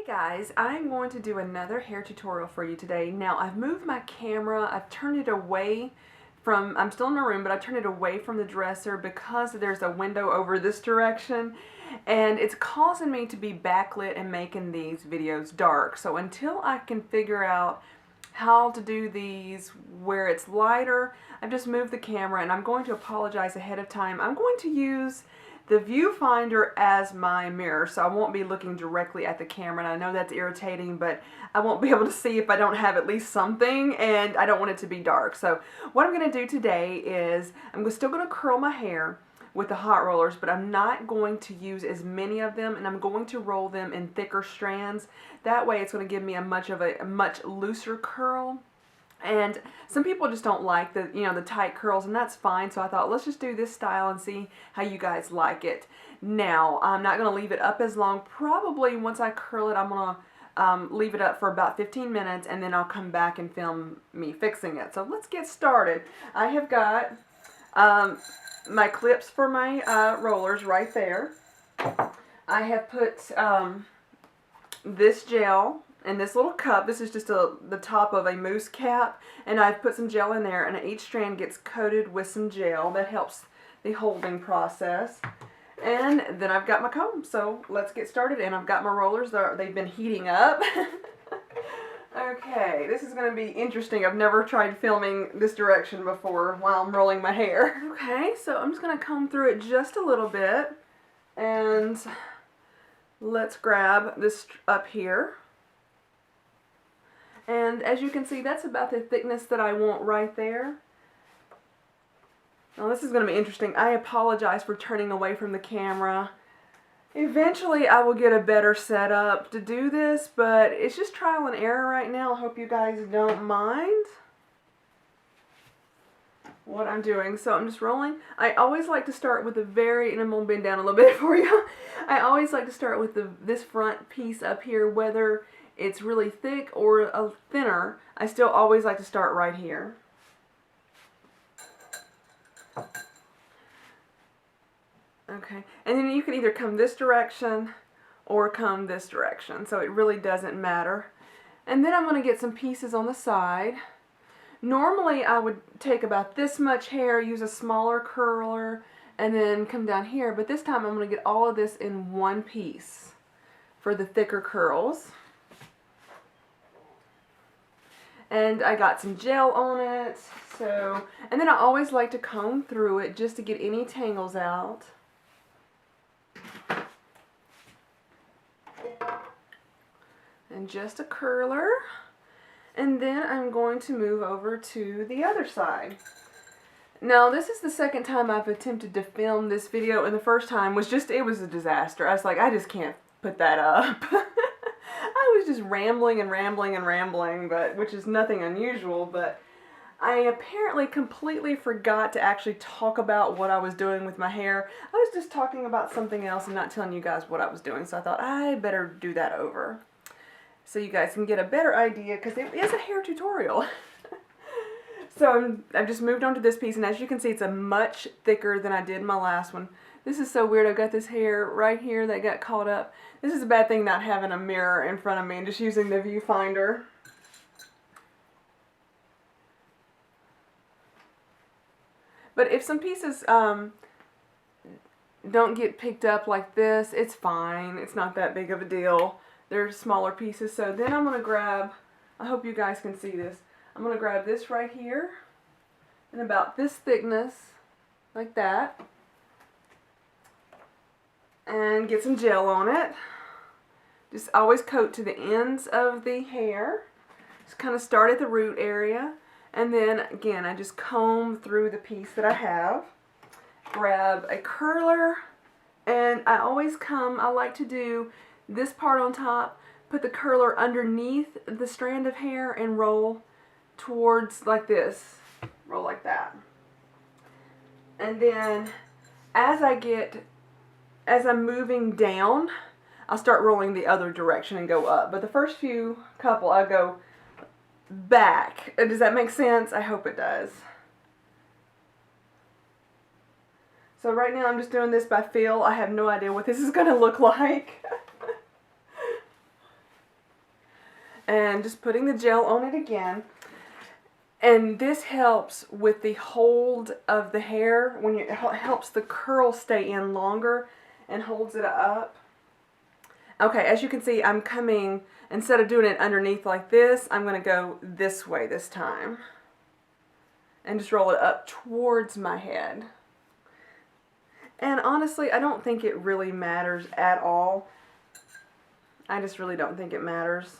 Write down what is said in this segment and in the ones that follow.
Guys, I'm going to do another hair tutorial for you today. Now I've moved my camera, I've turned it away from, I'm still in the room, but I turned it away from the dresser because there's a window over this direction and it's causing me to be backlit and making these videos dark. So until I can figure out how to do these where it's lighter, I've just moved the camera and I'm going to apologize ahead of time. I'm going to use the viewfinder as my mirror, so I won't be looking directly at the camera, and I know that's irritating, but I won't be able to see if I don't have at least something, and I don't want it to be dark. So what I'm going to do today is I'm still going to curl my hair with the hot rollers, but I'm not going to use as many of them, and I'm going to roll them in thicker strands. That way it's going to give me a much looser curl. And some people just don't like the, the tight curls, and that's fine. So I thought, let's just do this style and see how you guys like it. Now, I'm not going to leave it up as long. Probably once I curl it, I'm going to leave it up for about 15 minutes, and then I'll come back and film me fixing it. So let's get started. I have got my clips for my rollers right there. I have put this gel in this little cup. This is just the top of a mousse cap, and I've put some gel in there, and each strand gets coated with some gel. That helps the holding process. And then I've got my comb, so let's get started. And I've got my rollers. They've been heating up. Okay, this is going to be interesting. I've never tried filming this direction before while I'm rolling my hair. Okay, so I'm just going to comb through it just a little bit, and let's grab this up here. And as you can see, that's about the thickness that I want right there. Now this is going to be interesting. I apologize for turning away from the camera. Eventually I will get a better setup to do this, but it's just trial and error right now. I hope you guys don't mind what I'm doing. So I'm just rolling. I always like to start with the and I'm going to bend down a little bit for you. I always like to start with this front piece up here, whether it's really thick or thinner. I still always like to start right here. Okay, and then you can either come this direction or come this direction, so it really doesn't matter. And then I'm going to get some pieces on the side. Normally I would take about this much hair, use a smaller curler, and then come down here, but this time I'm going to get all of this in one piece for the thicker curls. And I got some gel on it, and then I always like to comb through it just to get any tangles out. And just a curler. And then I'm going to move over to the other side. Now this is the second time I've attempted to film this video, and the first time was it was a disaster. I was like, I just can't put that up. I was just rambling and rambling and rambling, which is nothing unusual, but I apparently completely forgot to actually talk about what I was doing with my hair. I was just talking about something else and not telling you guys what I was doing, so I thought I better do that over so you guys can get a better idea, because it is a hair tutorial. So I've just moved on to this piece, and as you can see, it's a much thicker than I did my last one. This is so weird. I've got this hair right here that got caught up. This is a bad thing, not having a mirror in front of me and just using the viewfinder. But if some pieces don't get picked up like this, it's fine. It's not that big of a deal. They're smaller pieces. So then I'm going to grab, I hope you guys can see this, I'm going to grab this right here and about this thickness, like that. And get some gel on it. Just always coat to the ends of the hair. Just kind of start at the root area. And then again, I just comb through the piece that I have. Grab a curler. And I like to do this part on top, put the curler underneath the strand of hair and roll towards like this. Roll like that. And then as I'm moving down, I'll start rolling the other direction and go up. But the first couple, I go back. Does that make sense? I hope it does. So right now I'm just doing this by feel. I have no idea what this is going to look like. and just putting the gel on it again. And this helps with the hold of the hair. When it helps the curl stay in longer and holds it up. Okay, as you can see, I'm coming, instead of doing it underneath like this, I'm going to go this way this time. And just roll it up towards my head. And honestly, I don't think it really matters at all. I just really don't think it matters.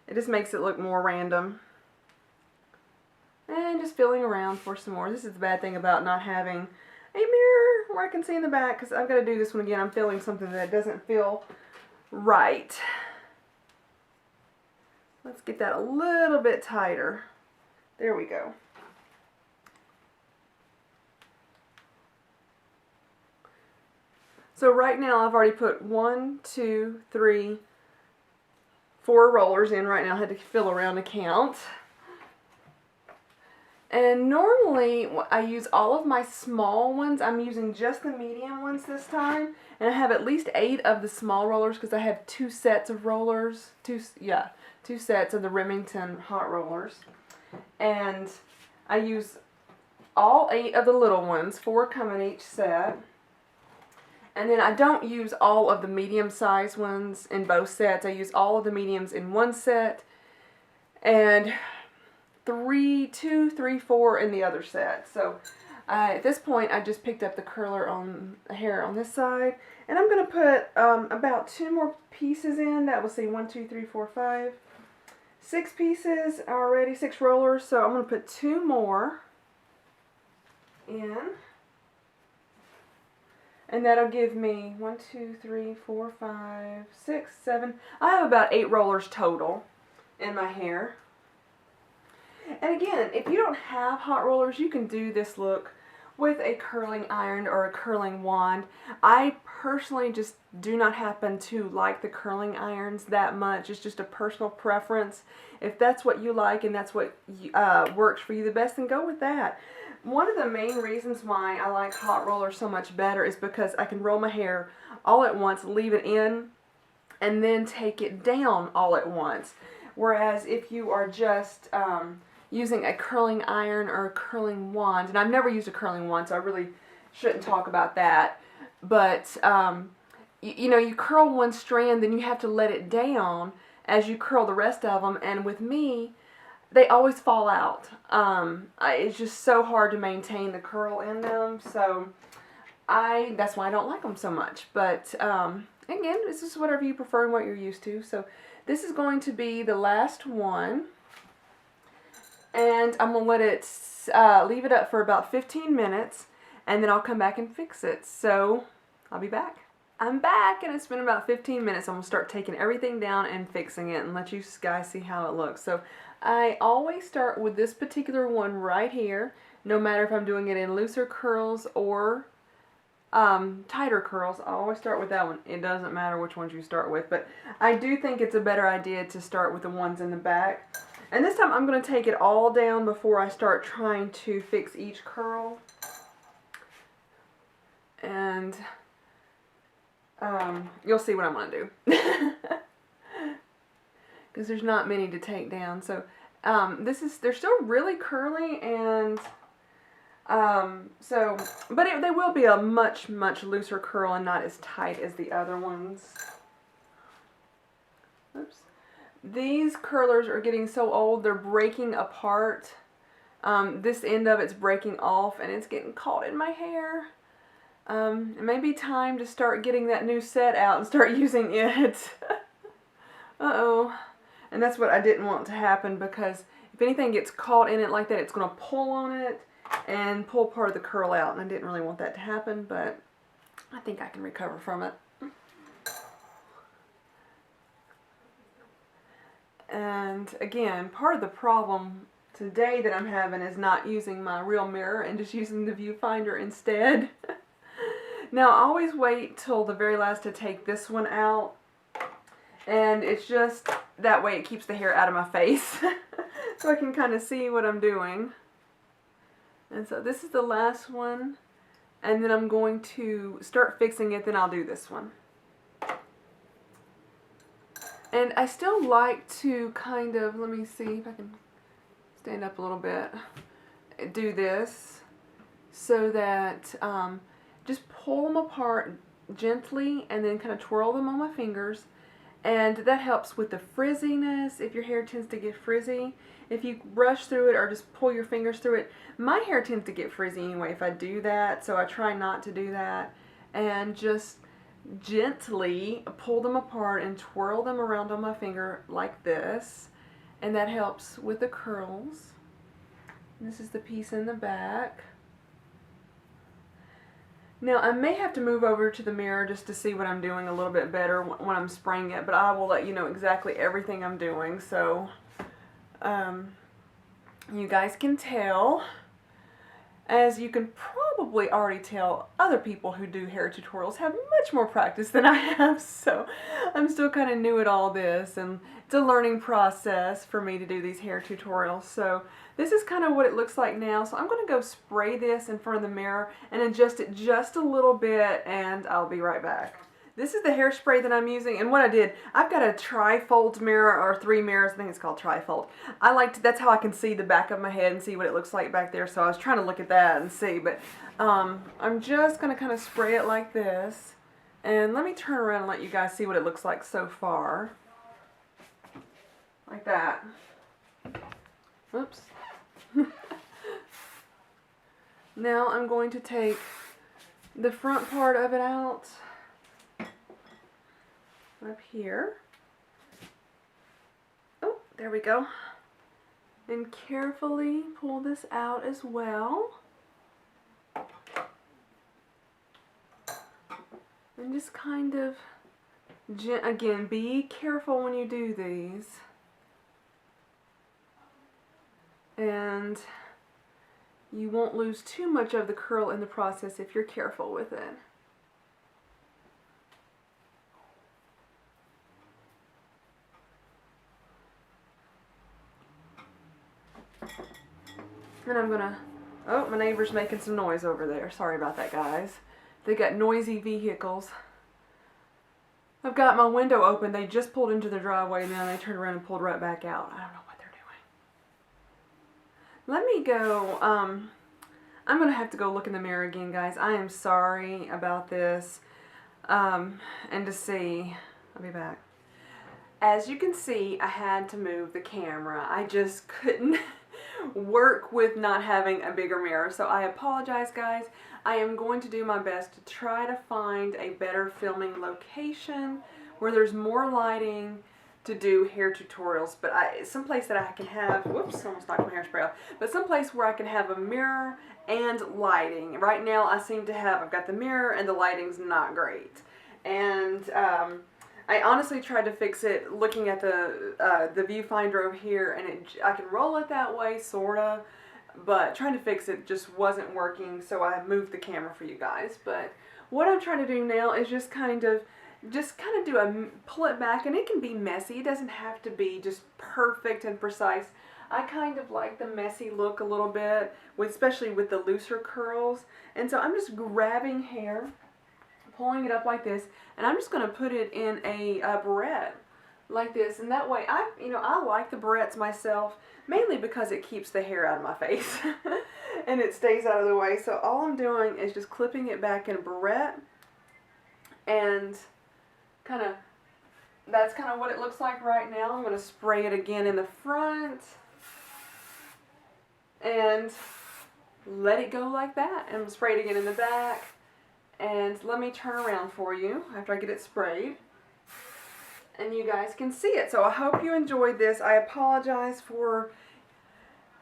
It just makes it look more random. And just feeling around for some more. This is the bad thing about not having a mirror where I can see in the back, because I've got to do this one again. I'm feeling something that doesn't feel right. Let's get that a little bit tighter. There we go. So right now I've already put 1, 2, 3, 4 rollers in right now. I had to feel around to count. And normally I use all of my small ones. I'm using just the medium ones this time. And I have at least 8 of the small rollers because I have 2 sets of rollers. 2 sets of the Remington hot rollers. And I use all 8 of the little ones. 4 come in each set. And then I don't use all of the medium-sized ones in both sets. I use all of the mediums in one set. And 2, 3, 4 in the other set. So at this point I just picked up the curler on the hair on this side, and I'm going to put about 2 more pieces in. That will see 1, 2, 3, 4, 5, 6 pieces already, 6 rollers. So I'm going to put 2 more in, and that'll give me 1, 2, 3, 4, 5, 6, 7. I have about 8 rollers total in my hair. And again, if you don't have hot rollers, you can do this look with a curling iron or a curling wand. I personally just do not happen to like the curling irons that much. It's just a personal preference. If that's what you like and that's what works for you the best, then go with that. One of the main reasons why I like hot rollers so much better is because I can roll my hair all at once, leave it in, and then take it down all at once. Whereas if you are just using a curling iron or a curling wand, and I've never used a curling wand, so I really shouldn't talk about that, but you know, you curl one strand, then you have to let it down as you curl the rest of them, and with me, they always fall out. It's just so hard to maintain the curl in them, so that's why I don't like them so much. But again, this is whatever you prefer and what you're used to. So this is going to be the last one. And I'm going to let it, leave it up for about 15 minutes, and then I'll come back and fix it. So, I'll be back. I'm back, and it's been about 15 minutes. I'm going to start taking everything down and fixing it and let you guys see how it looks. So, I always start with this particular one right here, no matter if I'm doing it in looser curls or tighter curls. I always start with that one. It doesn't matter which ones you start with, but I do think it's a better idea to start with the ones in the back. And this time I'm going to take it all down before I start trying to fix each curl. And you'll see what I'm going to do. Because there's not many to take down. So they're still really curly, and but they will be a much looser curl and not as tight as the other ones. Oops. These curlers are getting so old, they're breaking apart. This end of it's breaking off, and it's getting caught in my hair. It may be time to start getting that new set out and start using it. Uh-oh. And that's what I didn't want to happen, because if anything gets caught in it like that, it's going to pull on it and pull part of the curl out. And I didn't really want that to happen, but I think I can recover from it. And again, part of the problem today that I'm having is not using my real mirror and just using the viewfinder instead. Now, I always wait till the very last to take this one out, and it's just that way it keeps the hair out of my face so I can kind of see what I'm doing. And so this is the last one, and then I'm going to start fixing it, then I'll do this one. And I still like to kind of, let me see if I can stand up a little bit, do this so that just pull them apart gently and then kind of twirl them on my fingers. And that helps with the frizziness, if your hair tends to get frizzy. If you brush through it or just pull your fingers through it, my hair tends to get frizzy anyway if I do that, so I try not to do that. And just gently pull them apart and twirl them around on my finger like this. And that helps with the curls. This is the piece in the back. Now I may have to move over to the mirror just to see what I'm doing a little bit better when I'm spraying it, but I will let you know exactly everything I'm doing, so you guys can tell. As you can probably already tell, other people who do hair tutorials have much more practice than I have, so I'm still kind of new at all this, and it's a learning process for me to do these hair tutorials. So this is kind of what it looks like now. So I'm going to go spray this in front of the mirror and adjust it just a little bit, and I'll be right back. This is the hairspray that I'm using, and what I did, I've got a tri-fold mirror, or 3 mirrors, I think it's called tri-fold. That's how I can see the back of my head and see what it looks like back there, so I was trying to look at that and see, but I'm just going to kind of spray it like this, and let me turn around and let you guys see what it looks like so far. Like that. Oops. Now I'm going to take the front part of it out. Up here. Oh, there we go. And carefully pull this out as well. And just kind of, again, be careful when you do these. And you won't lose too much of the curl in the process if you're careful with it. And I'm gonna, oh, my neighbor's making some noise over there. Sorry about that, guys. They got noisy vehicles. I've got my window open. They just pulled into the driveway and then they turned around and pulled right back out. I don't know what they're doing. Let me go, I'm gonna have to go look in the mirror again, guys. I am sorry about this. And to see, I'll be back. As you can see, I had to move the camera. I just couldn't work with not having a bigger mirror, so I apologize, guys. I am going to do my best to try to find a better filming location where there's more lighting to do hair tutorials, but someplace that I can have, whoops, almost knocked my hairspray off, but someplace where I can have a mirror and lighting. Right now I seem to have, I've got the mirror and the lighting's not great. And I honestly tried to fix it looking at the viewfinder over here, and I can roll it that way, sorta, but trying to fix it just wasn't working, so I moved the camera for you guys. But what I'm trying to do now is just kind of pull it back, and it can be messy. It doesn't have to be just perfect and precise. I kind of like the messy look a little bit, especially with the looser curls, and so I'm just grabbing hair, pulling it up like this, and I'm just going to put it in a barrette like this, and that way I like the barrettes myself, mainly because it keeps the hair out of my face and it stays out of the way. So all I'm doing is just clipping it back in a barrette, and that's kind of what it looks like right now. I'm going to spray it again in the front and let it go like that, and spray it again in the back. And let me turn around for you after I get it sprayed, and you guys can see it. So I hope you enjoyed this. I apologize for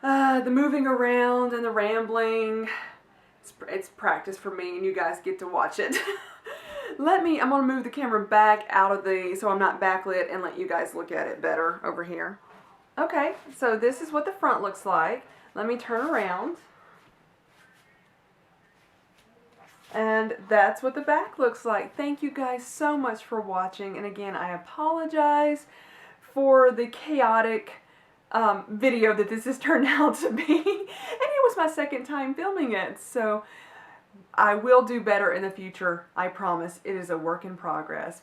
the moving around and the rambling. It's practice for me, and you guys get to watch it. I'm going to move the camera back out of so I'm not backlit, and let you guys look at it better over here. Okay, so this is what the front looks like. Let me turn around. And that's what the back looks like. Thank you guys so much for watching. And again, I apologize for the chaotic video that this has turned out to be. And it was my second time filming it. So I will do better in the future. I promise. It is a work in progress.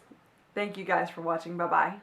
Thank you guys for watching. Bye-bye.